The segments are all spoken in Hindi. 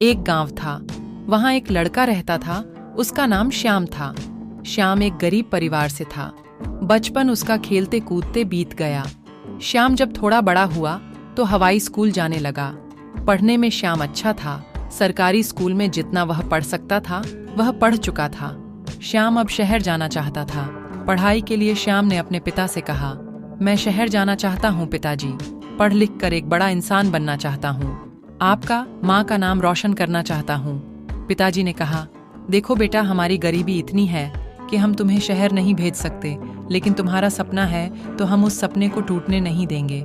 एक गांव था। वहां एक लड़का रहता था। उसका नाम श्याम था। श्याम एक गरीब परिवार से था। बचपन उसका खेलते कूदते बीत गया। श्याम जब थोड़ा बड़ा हुआ तो हवाई स्कूल जाने लगा। पढ़ने में श्याम अच्छा था। सरकारी स्कूल में जितना वह पढ़ सकता था वह पढ़ चुका था। श्याम अब शहर जाना चाहता था। पढ़ाई के लिए श्याम ने अपने पिता से कहा, मैं शहर जाना चाहता हूँ पिताजी। पढ़ लिख कर एक बड़ा इंसान बनना चाहता हूँ। आपका माँ का नाम रोशन करना चाहता हूँ। पिताजी ने कहा, देखो बेटा, हमारी गरीबी इतनी है कि हम तुम्हें शहर नहीं भेज सकते, लेकिन तुम्हारा सपना है तो हम उस सपने को टूटने नहीं देंगे।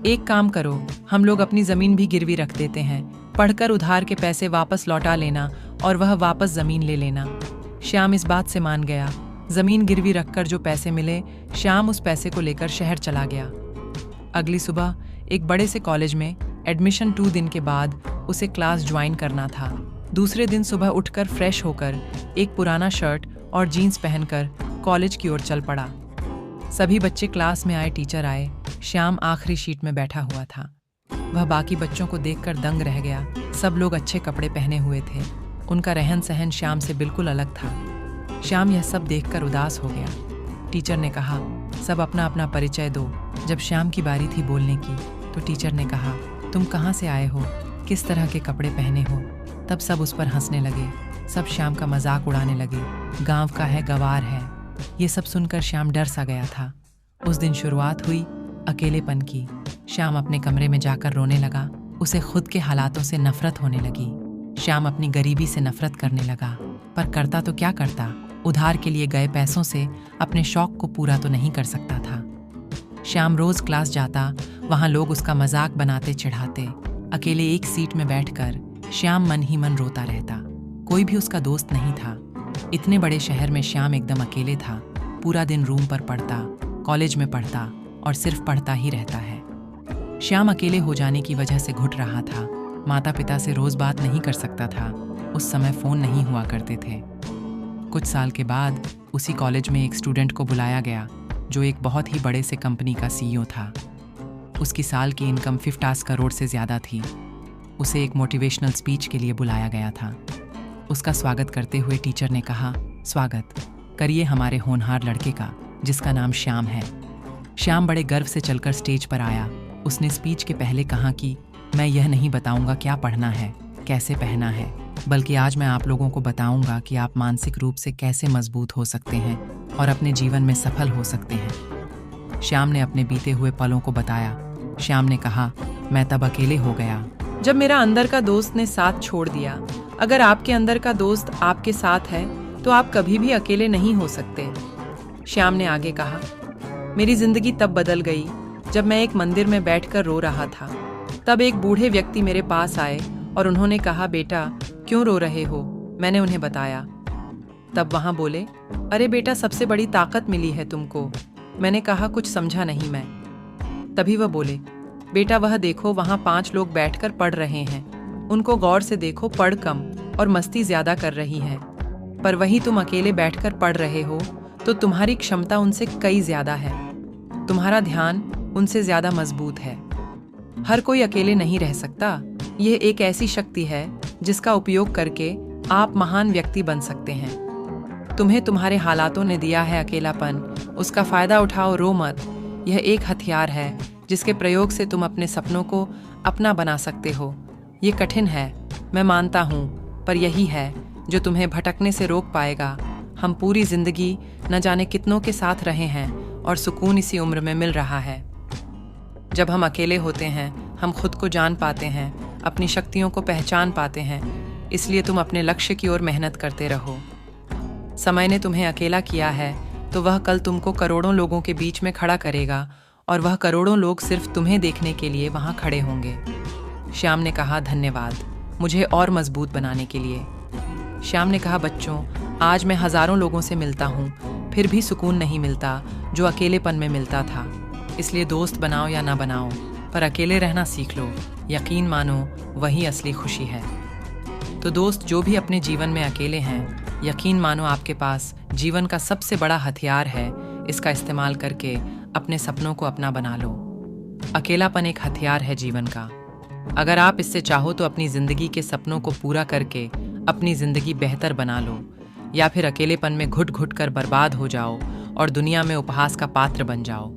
एक काम करो, हम लोग अपनी जमीन भी गिरवी रख देते हैं। पढ़कर उधार के पैसे वापस लौटा लेना और वह वापस जमीन ले लेना। श्याम इस बात से मान गया। जमीन गिरवी रखकर जो पैसे मिले, श्याम उस पैसे को लेकर शहर चला गया। अगली सुबह एक बड़े से कॉलेज में एडमिशन 2 दिन के बाद उसे क्लास ज्वाइन करना था। दूसरे दिन सुबह उठकर फ्रेश होकर एक पुराना शर्ट और जीन्स पहनकर कॉलेज की ओर चल पड़ा। सभी बच्चे क्लास में आए, टीचर आए। श्याम आखिरी शीट में बैठा हुआ था। वह बाकी बच्चों को देखकर दंग रह गया। सब लोग अच्छे कपड़े पहने हुए थे। उनका रहन सहन श्याम से बिल्कुल अलग था। श्याम यह सब देखकर उदास हो गया। टीचर ने कहा, सब अपना अपना परिचय दो। जब श्याम की बारी थी बोलने की तो टीचर ने कहा, तुम कहाँ से आए हो, किस तरह के कपड़े पहने हो। तब सब उस पर हंसने लगे। सब श्याम का मजाक उड़ाने लगे। गांव का है, गंवार है। ये सब सुनकर श्याम डर सा गया था। उस दिन शुरुआत हुई अकेलेपन की। श्याम अपने कमरे में जाकर रोने लगा। उसे खुद के हालातों से नफरत होने लगी। श्याम अपनी गरीबी से नफरत करने लगा, पर करता तो क्या करता। उधार के लिए गए पैसों से अपने शौक को पूरा तो नहीं कर सकता था। श्याम रोज क्लास जाता, वहां लोग उसका मजाक बनाते चिढ़ाते। अकेले एक सीट में बैठकर श्याम मन ही मन रोता रहता। कोई भी उसका दोस्त नहीं था। इतने बड़े शहर में श्याम एकदम अकेले था। पूरा दिन रूम पर पढ़ता, कॉलेज में पढ़ता और सिर्फ पढ़ता ही रहता है। श्याम अकेले हो जाने की वजह से घुट रहा था। माता पिता से रोज बात नहीं कर सकता था। उस समय फोन नहीं हुआ करते थे। कुछ साल के बाद उसी कॉलेज में एक स्टूडेंट को बुलाया गया जो एक बहुत ही बड़े से कंपनी का सीईओ था। उसकी साल की इनकम 50 करोड़ से ज़्यादा थी। उसे एक मोटिवेशनल स्पीच के लिए बुलाया गया था। उसका स्वागत करते हुए टीचर ने कहा, स्वागत करिए हमारे होनहार लड़के का जिसका नाम श्याम है। श्याम बड़े गर्व से चलकर स्टेज पर आया। उसने स्पीच के पहले कहा कि मैं यह नहीं बताऊंगा क्या पढ़ना है, कैसे पहना है, बल्कि आज मैं आप लोगों को बताऊंगा कि आप मानसिक रूप से कैसे मजबूत हो सकते हैं और अपने जीवन में सफल हो सकते हैं। श्याम ने अपने बीते हुए पलों को बताया। श्याम ने कहा, मैं तब अकेले हो गया जब मेरा अंदर का दोस्त ने साथ छोड़ दिया। अगर आपके अंदर का दोस्त आपके साथ है तो आप कभी भी अकेले नहीं हो सकते। श्याम ने आगे कहा, मेरी जिंदगी तब बदल गई जब मैं एक मंदिर में बैठकर रो रहा था। तब एक बूढ़े व्यक्ति मेरे पास आए और उन्होंने कहा, बेटा क्यों रो रहे हो। मैंने उन्हें बताया। तब वहां बोले, अरे बेटा, सबसे बड़ी ताकत मिली है तुमको। मैंने कहा, कुछ समझा नहीं मैं। तभी वह बोले, बेटा वह देखो, वहां 5 लोग बैठकर पढ़ रहे हैं। उनको गौर से देखो, पढ़ कम और मस्ती ज्यादा कर रही है। पर वही तुम अकेले बैठकर पढ़ रहे हो तो तुम्हारी क्षमता उनसे कई ज्यादा है। तुम्हारा ध्यान उनसे ज्यादा मजबूत है। हर कोई अकेले नहीं रह सकता। यह एक ऐसी शक्ति है जिसका उपयोग करके आप महान व्यक्ति बन सकते हैं। तुम्हें तुम्हारे हालातों ने दिया है अकेलापन, उसका फायदा उठाओ, रो मत। यह एक हथियार है जिसके प्रयोग से तुम अपने सपनों को अपना बना सकते हो। ये कठिन है, मैं मानता हूँ, पर यही है जो तुम्हें भटकने से रोक पाएगा। हम पूरी जिंदगी न जाने कितनों के साथ रहे हैं और सुकून इसी उम्र में मिल रहा है। जब हम अकेले होते हैं हम खुद को जान पाते हैं, अपनी शक्तियों को पहचान पाते हैं। इसलिए तुम अपने लक्ष्य की ओर मेहनत करते रहो। समय ने तुम्हें अकेला किया है तो वह कल तुमको करोड़ों लोगों के बीच में खड़ा करेगा और वह करोड़ों लोग सिर्फ तुम्हें देखने के लिए वहां खड़े होंगे। श्याम ने कहा, धन्यवाद मुझे और मजबूत बनाने के लिए। श्याम ने कहा, बच्चों आज मैं हजारों लोगों से मिलता हूँ, फिर भी सुकून नहीं मिलता जो अकेलेपन में मिलता था। इसलिए दोस्त बनाओ या ना बनाओ, पर अकेले रहना सीख लो। यकीन मानो वही असली खुशी है। तो दोस्त जो भी अपने जीवन में अकेले हैं, यकीन मानो आपके पास जीवन का सबसे बड़ा हथियार है। इसका इस्तेमाल करके अपने सपनों को अपना बना लो। अकेलापन एक हथियार है जीवन का। अगर आप इससे चाहो तो अपनी जिंदगी के सपनों को पूरा करके अपनी जिंदगी बेहतर बना लो, या फिर अकेलेपन में घुट घुट कर बर्बाद हो जाओ और दुनिया में उपहास का पात्र बन जाओ।